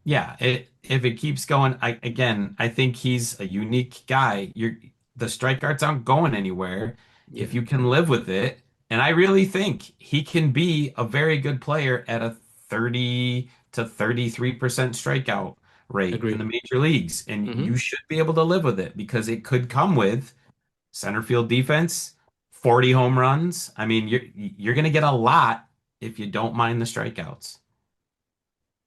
yeah, if it keeps going, I think he's a unique guy. The strikeouts aren't going anywhere if yeah, you can live with it. And I really think he can be a very good player at a 30 to 33% strikeout rate in the agreed. major leagues. And you hmm should be able to live with it because it could come with center field defense, 40 home runs. I mean, you're going to get a lot if you don't mind the strikeouts.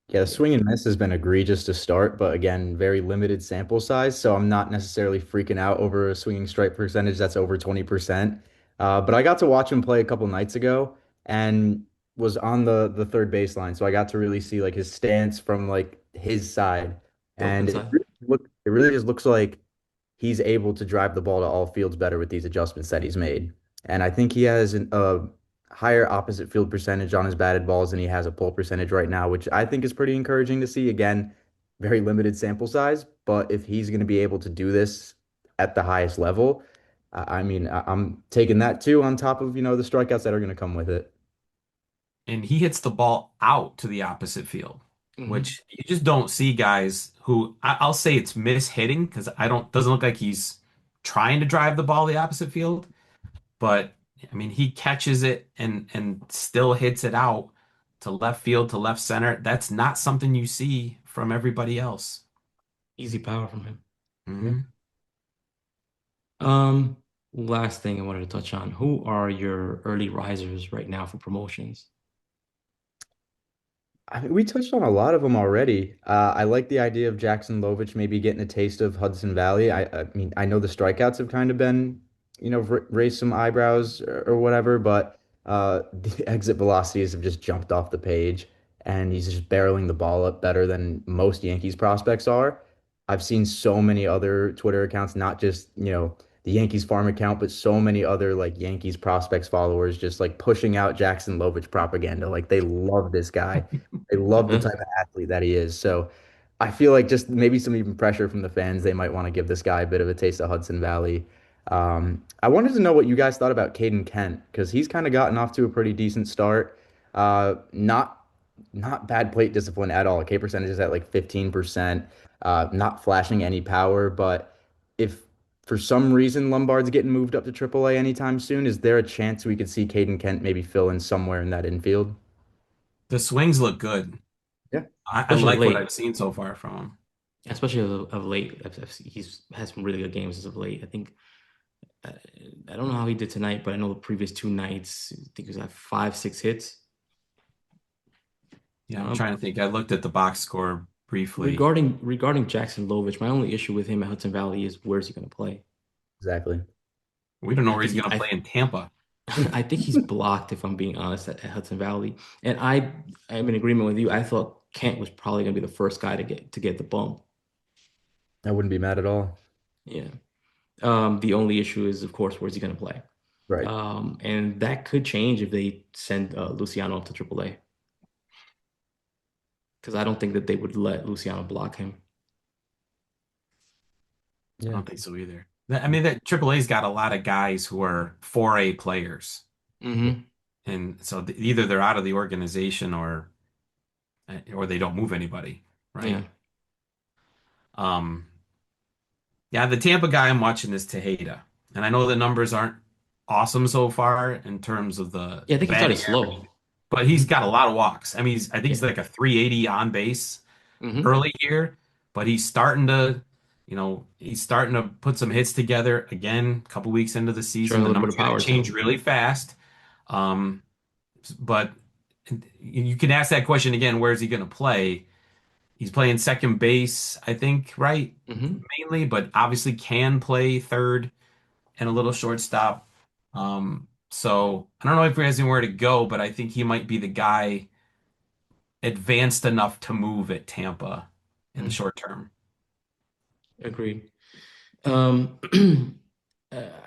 Yeah, the Yeah, swing and miss has been egregious to start, but again, very limited sample size. So I'm not necessarily freaking out over a swinging strike percentage that's over 20%. But I got to watch him play a couple nights ago and was on the third baseline. So I got to really see like his stance from like his side. the And open it side. really it really just looks like he's able to drive the ball to all fields better with these adjustments that he's made. And I think he has a higher opposite field percentage on his batted balls than he has a pull percentage right now, which I think is pretty encouraging to see. Again, very limited sample size, but if he's going to be able to do this at the highest level, I mean, I'm taking that too on top of, the strikeouts that are going to come with it. And he hits the ball out to the opposite field, hmm which you just don't see guys who I'll say it's mishitting because I don't doesn't look like he's trying to drive the ball the opposite field, but I mean he catches it and still hits it out to left field to left center. That's not something you see from everybody else. Easy power from him. Yeah. Mhm. Um, Last thing I wanted to touch on, who are your early risers right now for promotions? I mean, we touched on a lot of them already. I like the idea of Jackson Lovich maybe getting a taste of Hudson Valley. I mean, I know the strikeouts have kind of been, raised some eyebrows or whatever, but the exit velocities have just jumped off the page, and he's just barreling the ball up better than most Yankees prospects are. I've seen so many other Twitter accounts, not just, the Yankees farm account, but so many other like Yankees prospects followers just like pushing out Jackson Lovich propaganda. Like they love this guy. They love the type of athlete that he is. So I feel like just maybe some even pressure from the fans. They might want to give this guy a bit of a taste of Hudson Valley. I wanted to know what you guys thought about Caden Kent because he's kind of gotten off to a pretty decent start. Not bad plate discipline at all. K percentage is at like 15%. Not flashing any power, but if for some reason Lombard's getting moved up to AAA anytime soon, is there a chance we could see Caden Kent maybe fill in somewhere in that infield? The swings look good. Yeah. I Especially of like what I've late. seen so far from him. Especially of late. He's had some really good games as of late. I think uh, I don't know how he did tonight, but I know the previous two nights, I think he was at 5, 6 hits. Yeah, I'm Um, trying to think. I looked at the box score briefly. regarding Jackson Lovich, my only issue with him at Hudson Valley is where's he going to play? Exactly. We don't know I where think he's he, going to play in Tampa. I think he's blocked if I'm being honest at Hudson Valley, and I'm in agreement with you. I thought Kent was probably going to be the first guy to get the bump. I wouldn't be mad at all. Yeah. The only issue is, of course, where's he going to play? Right. And that could change if they send Luciano to AAA, because I don't think that they would let Luciano block him. I Yeah. don't think so either. I mean, that AAA's got a lot of guys who are 4A players, Hmm. and so either they're out of the organization or they don't move anybody, Yeah. right? Um, yeah, the Tampa guy I'm watching is Tejeda, and I know the numbers aren't awesome so far in terms of the Yeah, I think he started batting average, slow. but he's got a lot of walks. I mean, I think Yeah. he's like a 380 on base Hmm. early here, but he's starting to put some hits together again. A couple weeks into the Showing season, a the little bit numbers of are going power to change too. really fast. Um, but you can ask that question again, where's he going to play? He's playing second base, I think, right? Hmm. Mainly, but obviously can play third and a little shortstop. So I don't know if he has anywhere to go, but I think he might be the guy advanced enough to move at Tampa in the short term. Agreed. I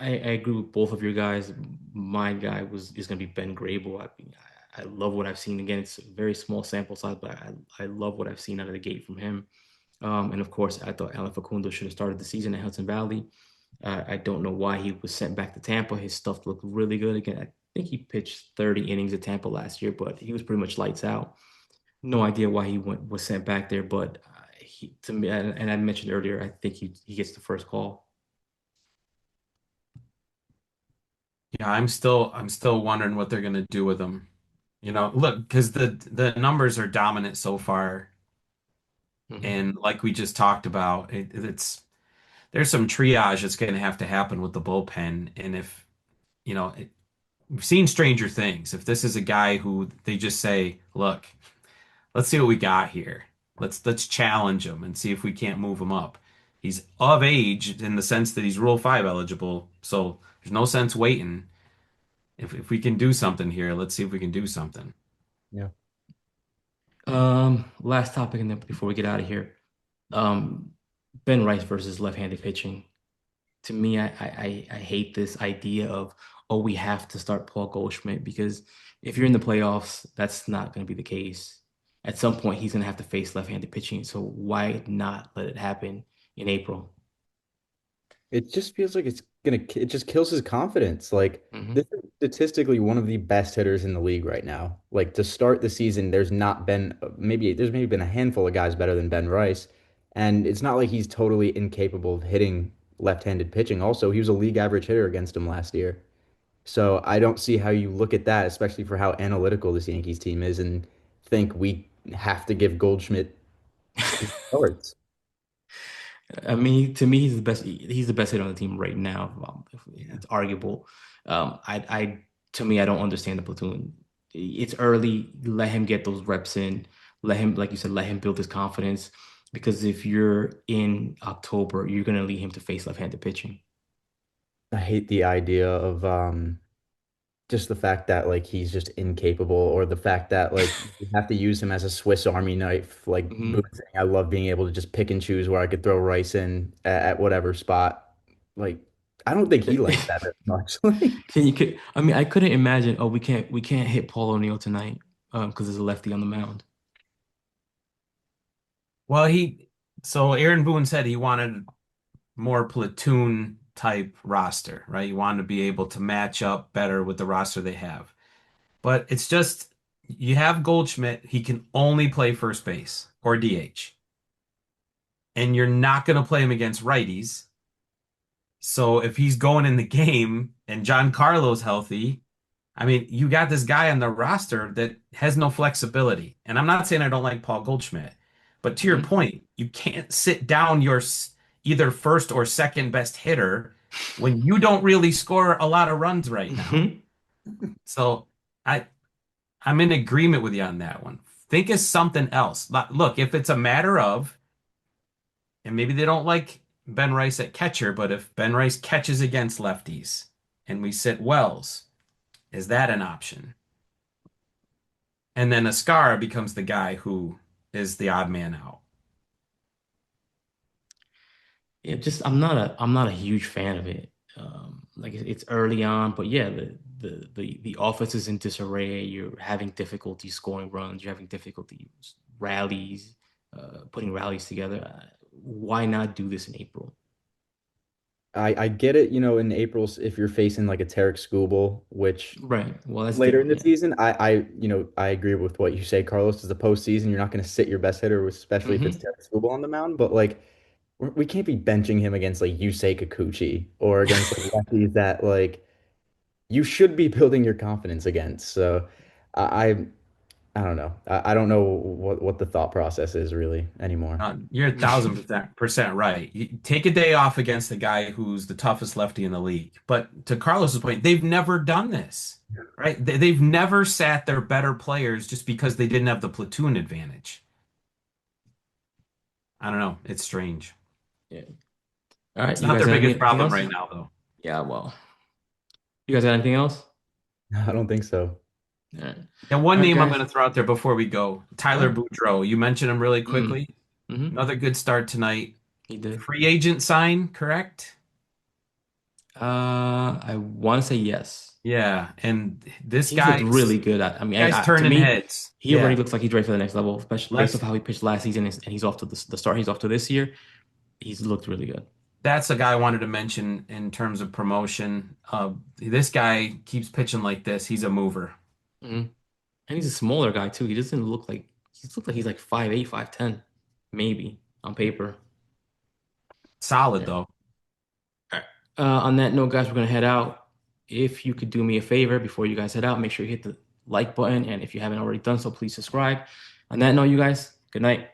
agree with both of your guys. My guy is going to be Ben Grable. I love what I've seen. Again, it's a very small sample size, but I love what I've seen out of the gate from him. And of course, I thought Alan Facundo should have started the season at Hudson Valley. I don't know why he was sent back to Tampa. His stuff looked really good. Again, I think he pitched 30 innings at Tampa last year, but he was pretty much lights out. No idea why was sent back there, but to me, and I mentioned earlier, I think he gets the first call. Yeah, I'm still wondering what they're gonna do with him. Look, because the numbers are dominant so far, Hmm. and like we just talked about, it's there's some triage that's gonna have to happen with the bullpen, and if you know, we've seen stranger things. If this is a guy who they just say, "Look, let's see what we got here. Let's challenge him and see if we can't move him up." He's of age in the sense that he's Rule 5 eligible, so there's no sense waiting. If we can do something here, let's see if we can do something. Yeah. Last topic, and then before we get out of here, um, Ben Rice versus left-handed pitching. To me, I hate this idea of, oh, we have to start Paul Goldschmidt, because if you're in the playoffs, that's not going to be the case. At some point, he's going to have to face left-handed pitching. So why not let it happen in April? It just feels like it just kills his confidence. Like this Hmm. is statistically one of the best hitters in the league right now. Like to start the season, there's not been there's maybe been a handful of guys better than Ben Rice. And it's not like he's totally incapable of hitting left-handed pitching. Also, he was a league average hitter against him last year. So I don't see how you look at that, especially for how analytical this Yankees team is, and think we have to give Goldschmidt starts. I mean, to me, he's the best. He's the best hitter on the team right now. Yeah. It's arguable. To me, I don't understand the platoon. It's early. Let him get those reps in. Let him, like you said, let him build his confidence. Because if you're in October, you're gonna lead him to face left-handed pitching. I hate the idea of just the fact that like he's just incapable, or the fact that like you have to use him as a Swiss Army knife. Like Boone's Mhm. saying, I love being able to just pick and choose where I could throw Rice in at whatever spot. Like I don't think he likes that as much. Like I mean, I couldn't imagine. Oh, we can't hit Paul O'Neill tonight, because there's a lefty on the mound. Well, so Aaron Boone said he wanted more platoon type roster, right? You want to be able to match up better with the roster they have. But it's just you have Goldschmidt, he can only play first base or DH. And you're not going to play him against righties. So if he's going in the game and John Carlo's healthy, I mean, you got this guy on the roster that has no flexibility. And I'm not saying I don't like Paul Goldschmidt, but to your Mhm. point, you can't sit down your either first or second best hitter when you don't really score a lot of runs right now. Mhm. So I I'm in agreement with you on that one. Think of something else. Look, if it's a matter of, and maybe they don't like Ben Rice at catcher, but if Ben Rice catches against lefties and we sit Wells, is that an option? And then Ascara becomes the guy who is the odd man out. Yeah, just I'm not a huge fan of it. Like it's early on, but yeah, the offense is in disarray. You're having difficulty scoring runs. You're having difficulty rallies, putting rallies together. Why not do this in April? I get it, in April if you're facing like a Tarek Skubal, which Right. Well, that's later in different. the Yeah. season, I agree with what you say, Carlos. Is the postseason, you're not going to sit your best hitter, especially if it's Hmm. Tarek Skubal on the mound. But like, we can't be benching him against like Yusei Kikuchi or against like lefties that like you should be building your confidence against. So I I, I don't know. I don't know what the thought process is really anymore. You're 1,000% right. You take a day off against the guy who's the toughest lefty in the league. But to Carlos's point, they've never done this, right? They've never sat their better players just because they didn't have the platoon advantage. I don't know. It's strange. Yeah. All right. It's You not guys their got biggest anything problem else? right now, though. Yeah. Well, you guys got anything else? I don't think so. All right. And one All right, name I'm guys. going to throw out there before we go, All Tyler right. Boudreau. You mentioned him really Mm. quickly. Hmm. Another good start tonight. He did. Free agent sign, correct? I want to say yes. Yeah, and this He's looked guy's really good at. I mean, guy's to turning me, heads. he already Yeah, looks like he's ready for the next level, especially based off let's how he pitched last season, and he's off to the start he's off to this year. He's looked really good. that's a guy I wanted to mention in terms of promotion. This guy keeps pitching like this. He's a mover. Hmm. And he's a smaller guy too. He doesn't look like he's like 5'8", 5'10", maybe on paper. Solid Yeah. though. All right. On that note, guys, we're gonna head out. If you could do me a favor before you guys head out, make sure you hit the like button, and if you haven't already done so, please subscribe. On that note, you guys, good night.